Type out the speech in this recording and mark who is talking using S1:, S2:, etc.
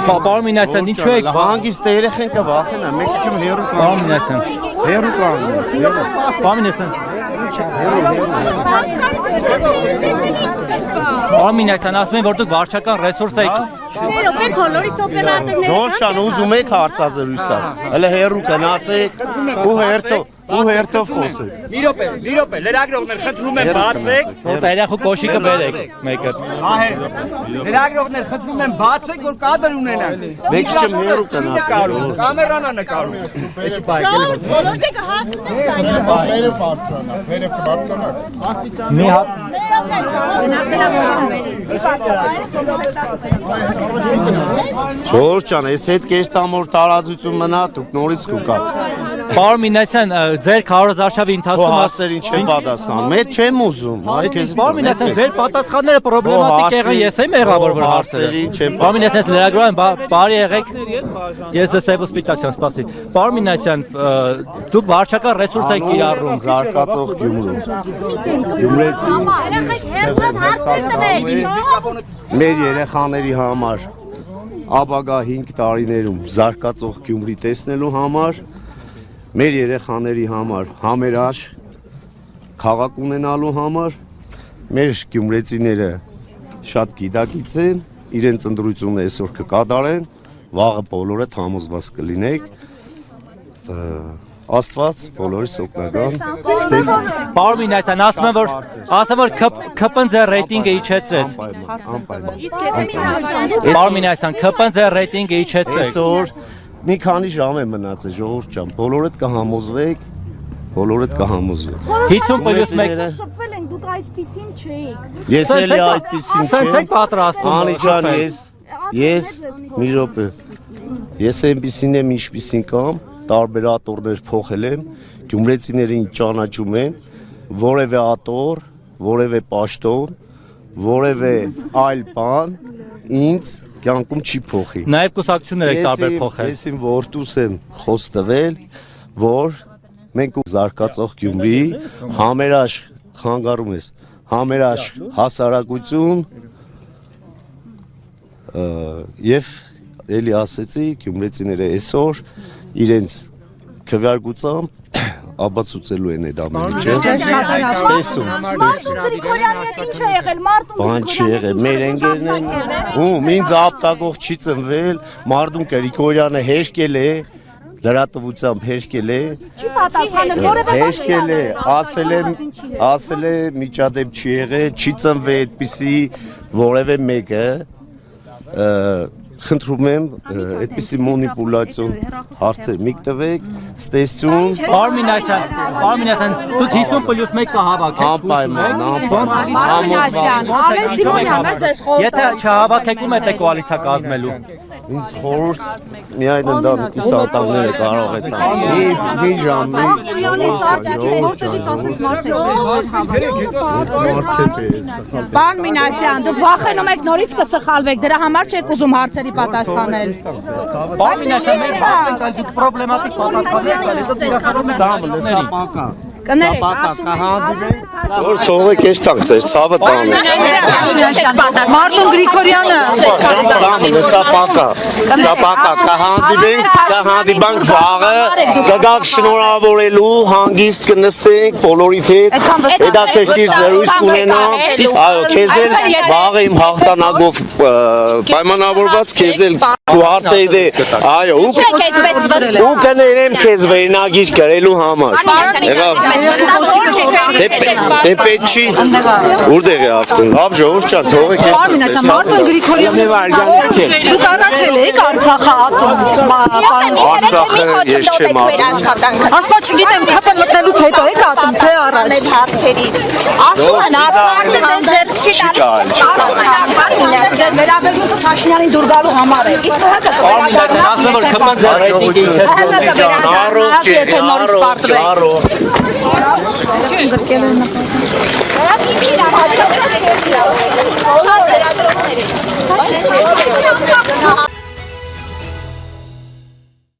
S1: Պարոն Մինասյան, ինչու եք
S2: հանգիստ երեխեն կա վախենա, մեկ չեմ հերու կա։
S1: Պարոն Մինասյան։
S2: Հերու կա։
S1: Պարոն Մինասյան։ Պարոն Մինասյան, ասում են, որ դուք վարչական ռեսուրս եք։
S2: Ժորժ ջան, ուզում եք հարցազրույց տալ։ Հələ հերու գնացեք ու հերթով խոսեք։
S3: Մի րոպե, լրագրողներ խնդրում եմ բացվեք։
S1: Որ երախու կոշիկը բերեք մեկը։
S3: Լրագրողներ խնդրում եմ բացվեք, որ կադր ունենանք։
S2: Մեկ չեմ հերու գնացեք։
S3: Կամերանա նկարում։ Էսի բայկել։
S4: Որտե՞ք հաստատեք այն։
S1: Մի հատ
S2: Ժորժ ջան, այս հետ կեստամոր տարածություն մնա, դուք նորից կուկա։
S1: Պարոն Մինասյան, ձեր քարոզարշավի ընթացքում
S2: Հասերին չեմ պատասխանում։ Մեծ չեմ ուզում։
S1: Պարոն Մինասյան, ձեր պատասխանները պրոբլեմատիկ եղան, ես եմ եղավոր որ հարցերը։ Պարոն Մինասյան, լրագրողն բարի եղեք։ Ես սև հոսպիտալիան սպասի։ Պարոն Մինասյան, դուք վարչական ռեսուրս եք կիրառում։
S2: Զարգացող Գյումրու։ Գյումրեցի մեր երեխաների համար ապագա 5 տարիներում զարգացող Գյումրի տեսնելու համար մեր երեխաների համար համերաշխ քաղաք ունենալու համար մեր գյումրեցիները շատ գիտակից են, իրենց ընտրությունը այսօր կկատարեն, վաղը բոլորը համոզված կլինեք, Աստված բոլորիս օգնական ստեսին։
S1: Պարոն Մինասյան, ասում որ ԿՊՆՁ ռեյտինգը իջեցրեց։ Պարոն Մինասյան, ԿՊՆՁ ռեյտինգը իջեցրեց։
S2: Այսօր մի քանի ժամ է մնացել, ժողովուրդ ջան, բոլորդ կհամոզվեք, բոլորդ կհամոզվեք։
S1: 50+1
S4: Շփվել ենք, դուք այսպեսին չէիք։
S2: Ես էլի այդպեսին
S1: Սենց եք պատրաստվում։
S2: Անի ջան, ես մի րոպե։ Ես այնպեսին եմ, ինչպեսին կամ, տարբերատորներ փոխել եմ, գյումրեցիներին ճանաչում եմ, որևէ ատոր, որևէ պաշտոն, որևէ այլ բան ինձ կյանքում չի փոխի։
S1: Նաև կուսակցություններ եք տարբեր փոխել։
S2: Ես իմ որդուս եմ խոս տվել, որ մենք ու զարգացող Գյումրի համերաշխ խանգարում ես, համերաշխ հասարակություն եւ էլի ասեցի գյումրեցիները այսօր իրենց քվեարկությամբ ապացուցելու են այդ ամենը, չէ՞։ Ստեսում։
S4: Գրիգորյանի հետ ինչ է եղել, Մարտուն
S2: Բան չի եղել, մեր ընկերն են, ում ինձ ապտակող չի ծնվել, Մարտուն Գրիգորյանը հեշկել է, լրատվությամբ հեշկել է,
S4: չի պատասխանել, որևէ
S2: հեշկել է, ասել է միջադեպ չի եղել, չի ծնվել այդպիսի որևէ մեկը, խնդրում եմ այդպիսի մոնիպուլյացիոն հարցեր մի տվեք, ստեսություն։
S1: Պարոն Մինասյան, դուք 50+1 կհավաքեք։
S2: Անպայման,
S1: Եթե չհավաքեք, ում եք կոալիցիա կազմելու։
S2: Ինձ խորհուրդ միայն ընտանիքի սատանները կարող է տալ։ Մի ժամ,
S4: Պարոն Մինասյան, դուք վախենում եք նորից կսխալվեք, դրա համար չեք ուզում հարցերի պատասխանել։
S1: Պարոն Մինասյան, մենք հարց ենք տալիս, դուք պրոբլեմատիկ պատասխաններ եք տալիս, դուք իրականորեն
S2: որ ցողեք այս տանք ձեր ցավը տանը։
S5: Մարտուն Գրիգորյանը
S2: Սապակա կհանդիպենք վաղը, կգաք շնորհավորելու, հանգիստ կնստենք բոլորիդ հետ, հետաքրքիր զրույց կունենանք, այո, քեզ էլ վաղը իմ հաղթանակով պայմանավորված քեզ էլ ու հարցերիդ է, այո, ու կներեմ քեզ վերնագիր գրելու համար։ Դե պետք չի, որտեղ է ավտոն, լավ ժողովուրդ ջան, թողեք ես։
S5: Պարոն Մինասյան, Մարտուն Գրիգորյանը դուք առաջել եք Արցախը ատում։
S2: Արցախը ես չեմ ատում։
S5: Ասма չգիտեմ, քապը մտնելուց հետո եք ատում, թե առաջ։
S4: Ասում են, Արցախը ձեր չի տալիս։ Վերաբերվում Փաշինյանին դուր գալու համար է։ Իսկ հակը
S1: Պարոն Մինասյան, ասում որ ԿՊՆԶ ռեյտինգը իջեցրեց։
S4: առողջ